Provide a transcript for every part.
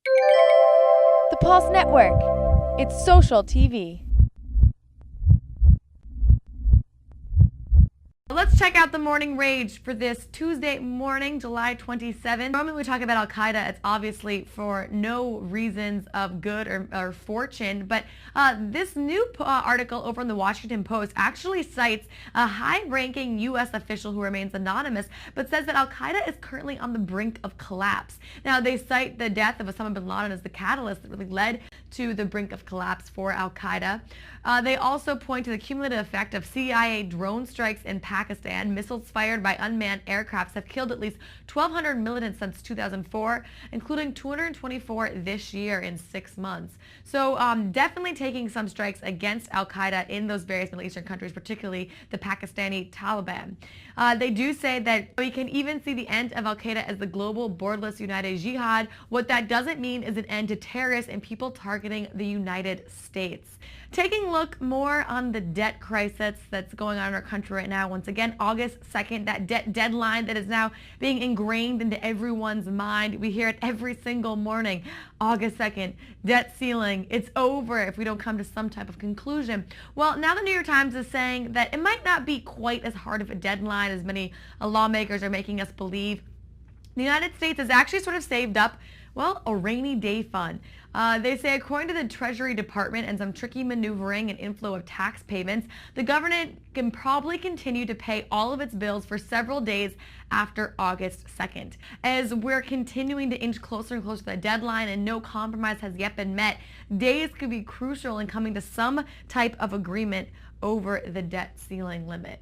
The Pulse Network. It's social TV. Let's check out the morning rage for this Tuesday morning, July 27th. Normally we talk about Al-Qaeda, it's obviously for no reasons of good or fortune, but this new article over in the Washington Post actually cites a high-ranking U.S. official who remains anonymous, but says that Al-Qaeda is currently on the brink of collapse. Now, they cite the death of Osama bin Laden as the catalyst that really led to the brink of collapse for Al-Qaeda. They also point to the cumulative effect of CIA drone strikes in Pakistan. Missiles fired by unmanned aircrafts have killed at least 1,200 militants since 2004, including 224 this year in 6 months. So definitely taking some strikes against Al-Qaeda in those various Middle Eastern countries, particularly the Pakistani Taliban. They do say that we can even see the end of Al-Qaeda as the global borderless united jihad. What that doesn't mean is an end to terrorists and people targeting the United States. Taking a look more on the debt crisis that's going on in our country right now. Once again, August 2nd, that debt deadline that is now being ingrained into everyone's mind. We hear it every single morning. August 2nd, debt ceiling. It's over if we don't come to some type of conclusion. Well, now the New York Times is saying that it might not be quite as hard of a deadline as many lawmakers are making us believe. The United States has actually sort of saved up, well, a rainy day fund. They say according to the Treasury Department and some tricky maneuvering and inflow of tax payments, the government can probably continue to pay all of its bills for several days after August 2nd. As we're continuing to inch closer and closer to that deadline and no compromise has yet been met, days could be crucial in coming to some type of agreement over the debt ceiling limit.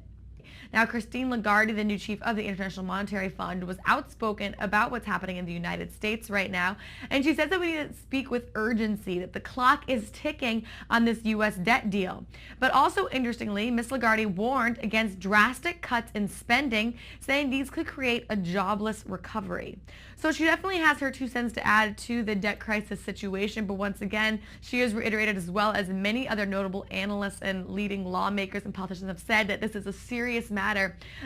Now, Christine Lagarde, the new chief of the International Monetary Fund, was outspoken about what's happening in the United States right now. And she says that we need to speak with urgency, that the clock is ticking on this U.S. debt deal. But also, interestingly, Ms. Lagarde warned against drastic cuts in spending, saying these could create a jobless recovery. So she definitely has her 2 cents to add to the debt crisis situation. But once again, she has reiterated, as well as many other notable analysts and leading lawmakers and politicians have said, that this is a serious matter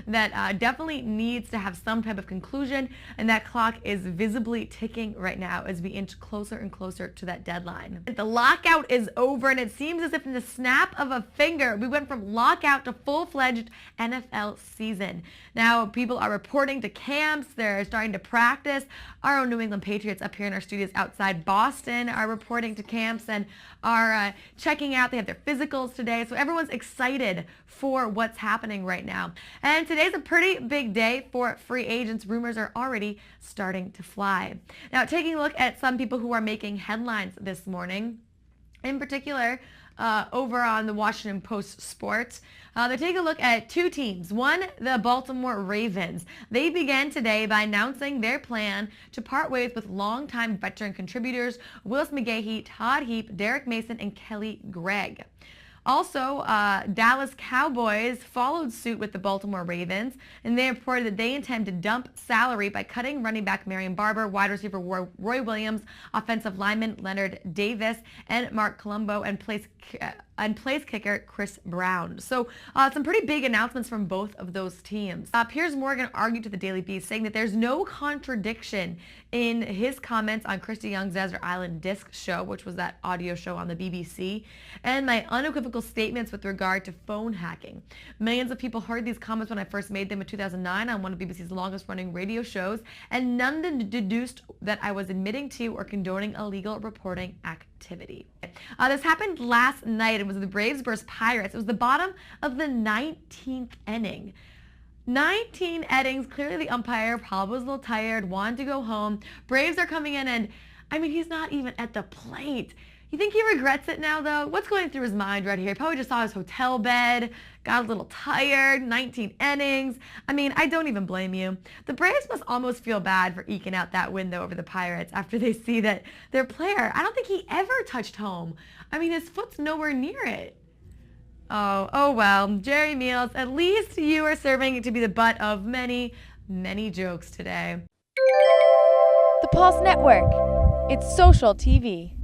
that definitely needs to have some type of conclusion, and that clock is visibly ticking right now as we inch closer and closer to that deadline. The lockout is over, and it seems as if in the snap of a finger we went from lockout to full-fledged NFL season. Now people are reporting to camps, they're starting to practice. Our own New England Patriots up here in our studios outside Boston are reporting to camps and are checking out. They have their physicals today, so everyone's excited for what's happening right now. And today's a pretty big day for free agents. Rumors are already starting to fly. Now, taking a look at some people who are making headlines this morning, in particular, over on the Washington Post Sports, they're taking a look at 2 teams. One, the Baltimore Ravens. They began today by announcing their plan to part ways with longtime veteran contributors Willis McGahee, Todd Heap, Derek Mason, and Kelly Gregg. Also, Dallas Cowboys followed suit with the Baltimore Ravens, and they reported that they intend to dump salary by cutting running back Marion Barber, wide receiver Roy Williams, offensive lineman Leonard Davis, and Mark Colombo, and place kicker Chris Brown. So some pretty big announcements from both of those teams. Piers Morgan argued to the Daily Beast, saying that there's no contradiction in his comments on Christy Young's Desert Island Disc show, which was that audio show on the BBC, and my unequivocal statements with regard to phone hacking. Millions of people heard these comments when I first made them in 2009 on one of BBC's longest running radio shows, and none deduced that I was admitting to or condoning illegal reporting activity. This happened last night. It was the Braves versus Pirates. It was the bottom of the 19th inning. 19 innings. Clearly the umpire probably was a little tired, wanted to go home. Braves are coming in, and I mean, he's not even at the plate. You think he regrets it now, though? What's going through his mind right here? He probably just saw his hotel bed, got a little tired, 19 innings. I mean, I don't even blame you. The Braves must almost feel bad for eking out that win, though, over the Pirates after they see that their player, I don't think he ever touched home. I mean, his foot's nowhere near it. Oh well. Jerry Meals, at least you are serving to be the butt of many, many jokes today. The Pulse Network. It's social TV.